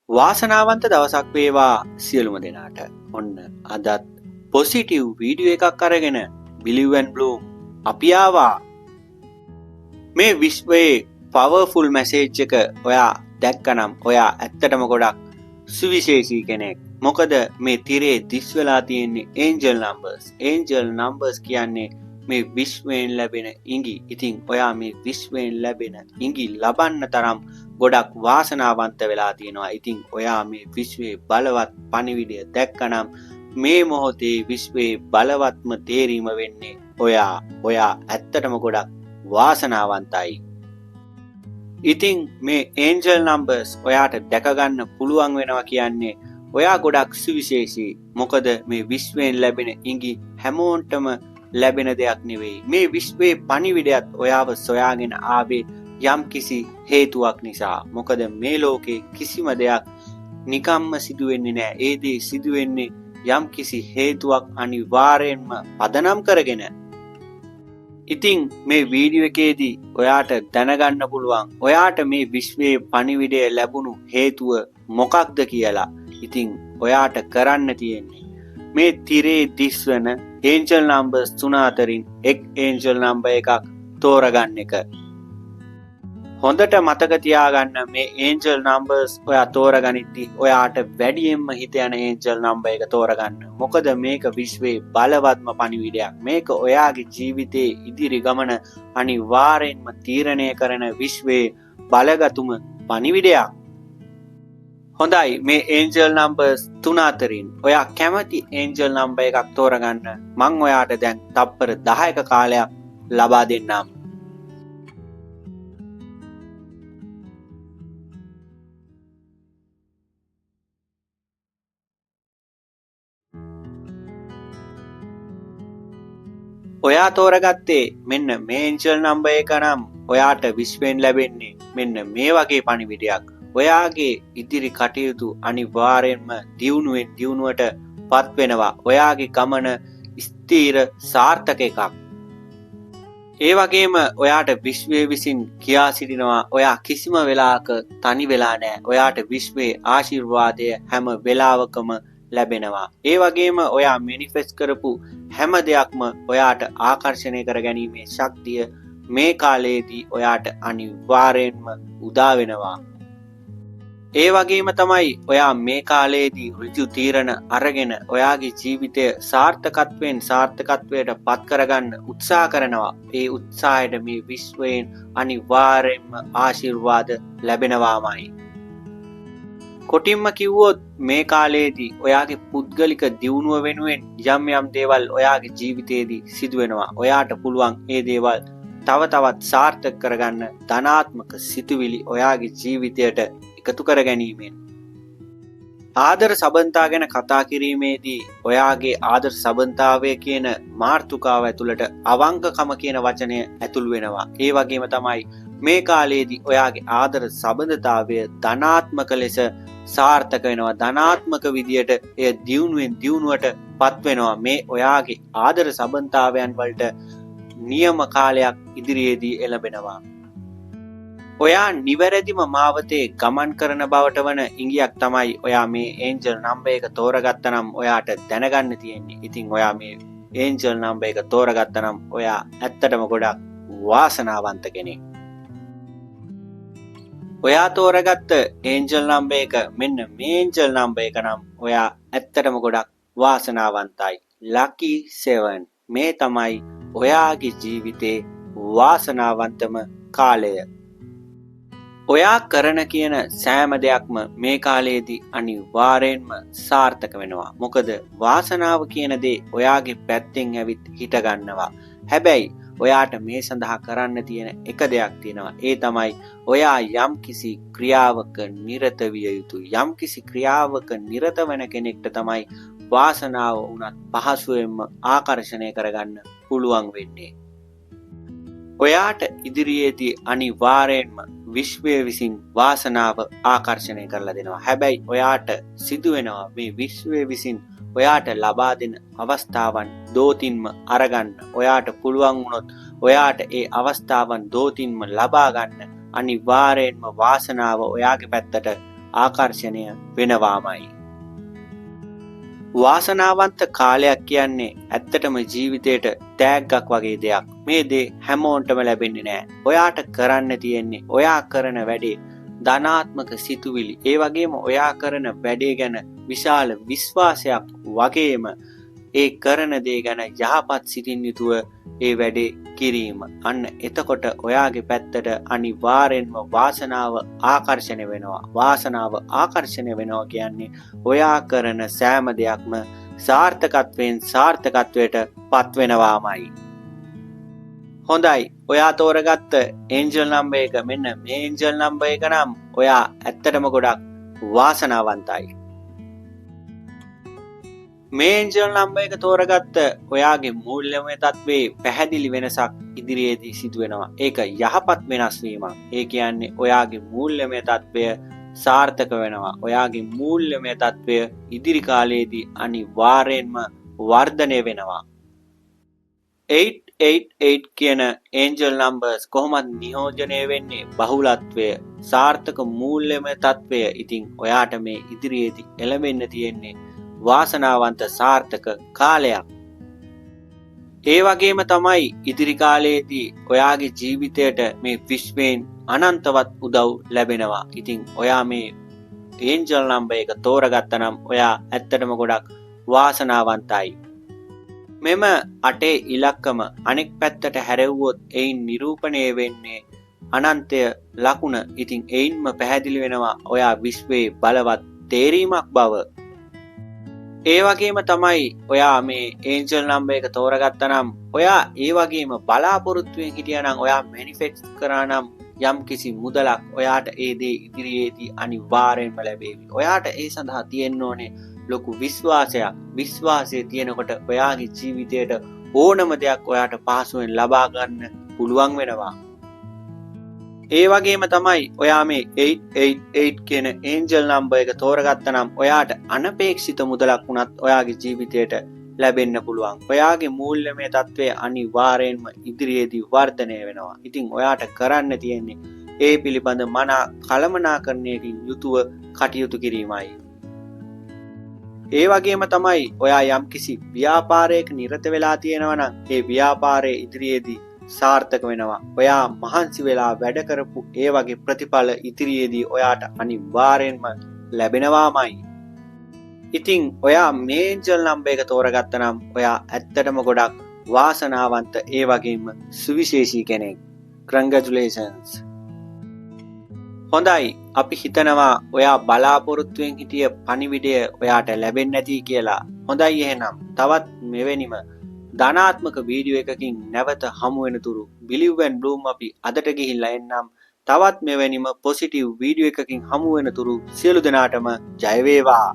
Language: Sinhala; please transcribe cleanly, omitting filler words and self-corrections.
වාසනාවන්ත දවසක් වේවා සියලුම දෙනාට. ඔන්න අදත් පොසිටිව් වීඩියෝ එකක් අරගෙන බිලිව් ඇන්ඩ් බ්ලූම් අපි ආවා. මේ විශ්වයේ පවර්ෆුල් මැසේජ් එක ඔයා දැක්කනම් ඔයා ඇත්තටම ගොඩක් සුවිශේෂී කෙනෙක්. මොකද මේ තිරේ දිස් වෙලා තියෙන්නේ ඒන්ජල් නම්බර්ස්. ඒන්ජල් නම්බර්ස් කියන්නේ මේ විශ්වයෙන් ලැබෙන ඉඟි. ඉතින් ඔයා මේ විශ්වයෙන් ලැබෙන ඉඟි ලබන්න තරම් ගොඩක් වාසනාවන්ත වෙලා තියෙනවා. ඉතින් ඔයා මේ විශ්වයේ බලවත් පණිවිඩය දැක්කනම් මේ මොහොතේ විශ්වයේ බලවත්ම තේරීම වෙන්නේ ඔයා ඇත්තටම ගොඩක් වාසනාවන්තයි. ඉතින් මේ ඒන්ජල් නම්බර්ස් ඔයාට දැක ගන්න පුළුවන් වෙනවා කියන්නේ ඔයා ගොඩක් සුවිශේෂී. මොකද මේ විශ්වයෙන් ලැබෙන ඉඟි හැමෝටම ලැබෙන දෙයක් නෙවෙයි. මේ විශ්වයේ පණිවිඩයත් ඔයාව සොයාගෙන ආවේ යම් කිසි හේතුවක් නිසා. මොකද මේ ලෝකේ කිසිම දෙයක් නිකම්ම සිදුවෙන්නේ නැහැ. ඒ දේ සිදුවෙන්නේ යම් කිසි හේතුවක් අනිවාර්යෙන්ම පදනම් කරගෙන. ඉතින් මේ වීඩියෝ එකේදී ඔයාට දැනගන්න පුළුවන් ඔයාට මේ විශ්වයේ පණිවිඩය ලැබුණු හේතුව මොකක්ද කියලා. ඉතින් ඔයාට කරන්න තියෙන්නේ මේ තිරේ දිස්වන ඒන්ජල් නම්බර්ස් 3 අතරින් එක් ඒන්ජල් නම්බර් එකක් තෝරගන්න එක. හොඳට මතක තියාගන්න මේ ඒන්ජල් නම්බර්ස් ඔයා තෝරගනිද්දී ඔයාට වැඩියෙන්ම හිත යන ඒන්ජල් නම්බර් එක තෝරගන්න. මොකද මේක විශ්වයේ බලවත්ම පණිවිඩයක්. මේක ඔයාගේ ජීවිතයේ ඉදිරි ගමන අනිවාර්යෙන්ම තීරණය කරන විශ්වයේ බලගතුම පණිවිඩයක්. හොඳයි, මේ ඒන්ජල් නම්බර්ස් 3 අතරින් ඔයා කැමති ඒන්ජල් නම්බර් එකක් තෝරගන්න. මං ඔයාට දැන් තප්පර 10ක කාලයක් ලබා දෙන්නම්. ඔයා තෝරගත්තේ මෙන්න මේ ඒන්ජල් නම්බර් එක නම් ඔයාට විශ්වයෙන් ලැබෙන්නේ මෙන්න මේ වගේ පණිවිඩයක්. ඔයාගේ ඉදිරි කටයුතු අනිවාර්යෙන්ම දියුණුවෙන් දියුණුවට පත් වෙනවා. ඔයාගේ ගමන ස්ථීර සාර්ථක එකක්. ඒ වගේම ඔයාට විශ්වය විසින් කියා සිටිනවා ඔයා කිසිම වෙලාවක තනි වෙලා නැහැ. ඔයාට විශ්වයේ ආශිර්වාදය හැම වෙලාවකම ලැබෙනවා. ඒ වගේම ඔයා මැනිෆෙස්ට් කරපු හැම දෙයක්ම ඔයාට ආකර්ෂණය කර ගැනීමේ ශක්තිය මේ කාලයේදී ඔයාට අනිවාර්යෙන්ම උදා වෙනවා. ඒ වගේම තමයි ඔයා මේ කාලයේදී ඍජු තීරණ අරගෙන ඔයාගේ ජීවිතය සාර්ථකත්වයෙන් සාර්ථකත්වයට පත් කරගන්න උත්සාහ කරනවා. ඒ උත්සාහයට මේ විශ්වයෙන් අනිවාර්යෙන්ම ආශිර්වාද ලැබෙනවාමයි. කොටින්ම කිව්වොත් මේ කාලයේදී ඔයාගේ පුද්ගලික දියුණුව වෙනුවෙන් යම් යම් දේවල් ඔයාගේ ජීවිතයේදී සිදු වෙනවා. ඔයාට පුළුවන් ඒ දේවල් තව තවත් සාර්ථක කරගන්න ධනාත්මක සිතුවිලි ඔයාගේ ජීවිතයට එකතු කර ගැනීමෙන්. ආදර සබඳතා ගැන කතා කිරීමේදී ඔයාගේ ආදර සබඳතාවය කියන මාතෘකාව ඇතුළට අවංකකම කියන වචනය ඇතුළු වෙනවා. ඒ වගේම තමයි මේ කාලයේදී ඔයාගේ ආදර සබඳතාවය ධනාත්මක ලෙස සාර්ථක වෙනවා. ධනාත්මක විදියට එය දියුණුවෙන් දියුණුවට පත් වෙනවා. මේ ඔයාගේ ආදර සබඳතාවයන් වලට නියම කාලයක් ඉදිරියේදී එළඹෙනවා. ඔයා නිවැරදිම මාවතේ ගමන් කරන බවට වන ඉඟියක් තමයි ඔයා මේ ඒන්ජල් නම්බර් එක තෝරගත්තා නම් ඔයාට දැනගන්න තියෙන්නේ. ඉතින් ඔයා මේ ඒන්ජල් නම්බර් එක තෝරගත්තා නම් ඔයා ඇත්තටම ගොඩක් වාසනාවන්ත කෙනෙක්. ඔයා තෝරගත්ත ඒන්ජල් නම්බර් එක මෙන්න මේ ඒන්ජල් නම්බර් එක නම් ඔයා ඇත්තටම ගොඩක් වාසනාවන්තයි. ලකි 7. මේ තමයි ඔයාගේ ජීවිතේ වාසනාවන්තම කාලය. ඔයා කරන කියන සෑම දෙයක්ම මේ කාලයේදී අනිවාර්යෙන්ම සාර්ථක වෙනවා. මොකද වාසනාව කියන දේ ඔයාගේ පැත්තෙන් ඇවිත් හිට ගන්නවා. හැබැයි ඔයාට මේ සඳහා කරන්න තියෙන එක දෙයක් තියෙනවා. ඒ තමයි ඔයා යම් කිසි ක්‍රියාවක නිරත විය යුතුයි. යම් කිසි ක්‍රියාවක නිරත වෙන කෙනෙක්ට තමයි වාසනාව උනත් පහසුවෙන්ම ආකර්ෂණය කරගන්න පුළුවන් වෙන්නේ. ඔයාට ඉදිරියේදී අනිවාර්යෙන්ම විශ්වය විසින් වාසනාව ආකර්ෂණය කරලා දෙනවා. හැබැයි ඔයාට සිදු වෙනවා මේ විශ්වය විසින් ඔයාට ලබා දෙන අවස්ථාවන් දෝතින්ම අරගන්න. ඔයාට පුළුවන් වුණොත් ඔයාට ඒ අවස්ථාවන් දෝතින්ම ලබා ගන්න. අනිවාර්යෙන්ම වාසනාව ඔයාගේ පැත්තට ආකර්ෂණය වෙනවාමයි. වාසනාවන්ත කාලයක් කියන්නේ ඇත්තටම ජීවිතේට තෑග්ගක් වගේ දෙයක්. මේ දේ හැමෝන්ටම ලැබෙන්නේ නැහැ. ඔයාට කරන්න තියෙන්නේ ඔයා කරන වැඩේ ධනාත්මක සිතුවිලි. ඒ වගේම ඔයා කරන වැඩේ ගැන විශාල විශ්වාසයක් වගේම ඒ කරන දේ ගැන යහපත් සිතින් යුතුව ඒ වැඩේ කිරීම. අන්න එතකොට ඔයාගේ පැත්තට අනිවාර්යෙන්ම වාසනාව ආකර්ෂණය වෙනවා. වාසනාව ආකර්ෂණය වෙනවා කියන්නේ ඔයා කරන සෑම දෙයක්ම සාර්ථකත්වයෙන් සාර්ථකත්වයට පත් වෙනවාමයි. හොඳයි. ඔයා තෝරගත්ත ඒන්ජල් නම්බර් එක මෙන්න මේ ඒන්ජල් නම්බර් එක නම් ඔයා ඇත්තටම ගොඩක් වාසනාවන්තයි. මේ ඒන්ජල් නම්බර් එක තෝරගත්ත ඔයාගේ මූල්‍යමය තත්ත්වයේ පැහැදිලි වෙනසක් ඉදිරියේදී සිදු වෙනවා. ඒක යහපත් වෙනස් වීමක්. ඒ කියන්නේ ඔයාගේ මූල්‍යමය තත්ත්වය සාර්ථක වෙනවා. ඔයාගේ මූල්‍යමය තත්ත්වය ඉදිරි කාලයේදී අනිවාර්යෙන්ම වර්ධනය වෙනවා. 888 කියන ඒන්ජල් නම්බර්ස් කොහොමද නියෝජනය වෙන්නේ? බහුලත්වය, සාර්ථක මූල්‍යමය තත්ත්වය. ඉතින් ඔයාට මේ ඉදිරියේදී එළඹෙන්න තියෙන්නේ වාසනාවන්ත සාර්ථක කාලයක්. ඒ වගේම තමයි ඉදිරි කාලයේදී ඔයාගේ ජීවිතයට මේ විශ්වයෙන් අනන්තවත් උදව් ලැබෙනවා. ඉතින් ඔයා මේ ඒන්ජල් නම්බර් එක තෝරගත්තා නම් ඔයා ඇත්තටම ගොඩක් වාසනාවන්තයි. මෙම 8 ඉලක්කම අනෙක් පැත්තට හැරෙව්වොත් එයින් නිරූපණය වෙන්නේ අනන්තය ලකුණ. ඉතින් එයින්ම පැහැදිලි වෙනවා ඔයා විශ්වයේ බලවත් තේරීමක් බව. ඒ වගේම තමයි ඔයා මේ ඒන්ජල් නම්බර් එක තෝරගත්තා නම් ඔයා ඒ වගේම බලාපොරොත්තුවෙන් හිටියා නම් ඔයා මැනිෆෙස්ට් කරා නම් යම් කිසි මුදලක් ඔයාට ඒ දේ ඉදිරියේදී අනිවාර්යෙන්ම ලැබේවි. ඔයාට ඒ සඳහා තියෙන්න ඕනේ ලොකු විශ්වාසයක්. විශ්වාසය තියෙනකොට ඔයාගේ ජීවිතයට ඕනම දෙයක් ඔයාට පහසුවෙන් ලබා ගන්න පුළුවන් වෙනවා. ඒ වගේම තමයි ඔයා මේ 888 කියන ඒන්ජල් නම්බර් එක තෝරගත්තා නම් ඔයාට අනපේක්ෂිත මුදලක් වුණත් ඔයාගේ ජීවිතයට ලැබෙන්න පුළුවන්. ඔයාගේ මූල්‍යමය තත්ත්වය අනිවාර්යෙන්ම ඉදිරියේදී වර්ධනය වෙනවා. ඉතින් ඔයාට කරන්න තියෙන්නේ ඒ පිළිබඳ මනා කළමනාකරණයකින් යුතුව කටයුතු කිරීමයි. ඒ වගේම තමයි ඔයා යම්කිසි ව්‍යාපාරයක නිරත වෙලා තියෙනවා නම් ඒ ව්‍යාපාරයේ ඉදිරියේදී සාර්ථක වෙනවා. ඔයා මහන්සි වෙලා වැඩ කරපු ඒ වගේ ප්‍රතිඵල ඉදිරියේදී ඔයාට අනිවාර්යෙන්ම ලැබෙනවාමයි. ඉතින් ඔයා මේ ඒන්ජල් නම්බර් එක තෝරගත්තා නම් ඔයා ඇත්තටම ගොඩක් වාසනාවන්ත ඒ වගේම සුවිශේෂී කෙනෙක්. Congratulations. හොඳයි. අපි හිතනවා ඔයා බලාපොරොත්තුවෙන් හිටිය පණිවිඩය ඔයාට ලැබෙන්නේ නැති කියලා. හොඳයි එහෙනම් තවත් මෙවැනිම ධනාත්මක වීඩියෝ එකකින් නැවත හමු වෙනතුරු Believe and Bloom අපි අදට ගිහිල්ලා එන්නම්. තවත් මෙවැනිම පොසිටිව් වීඩියෝ එකකින් හමු වෙනතුරු සියලු දෙනාටම ජය වේවා.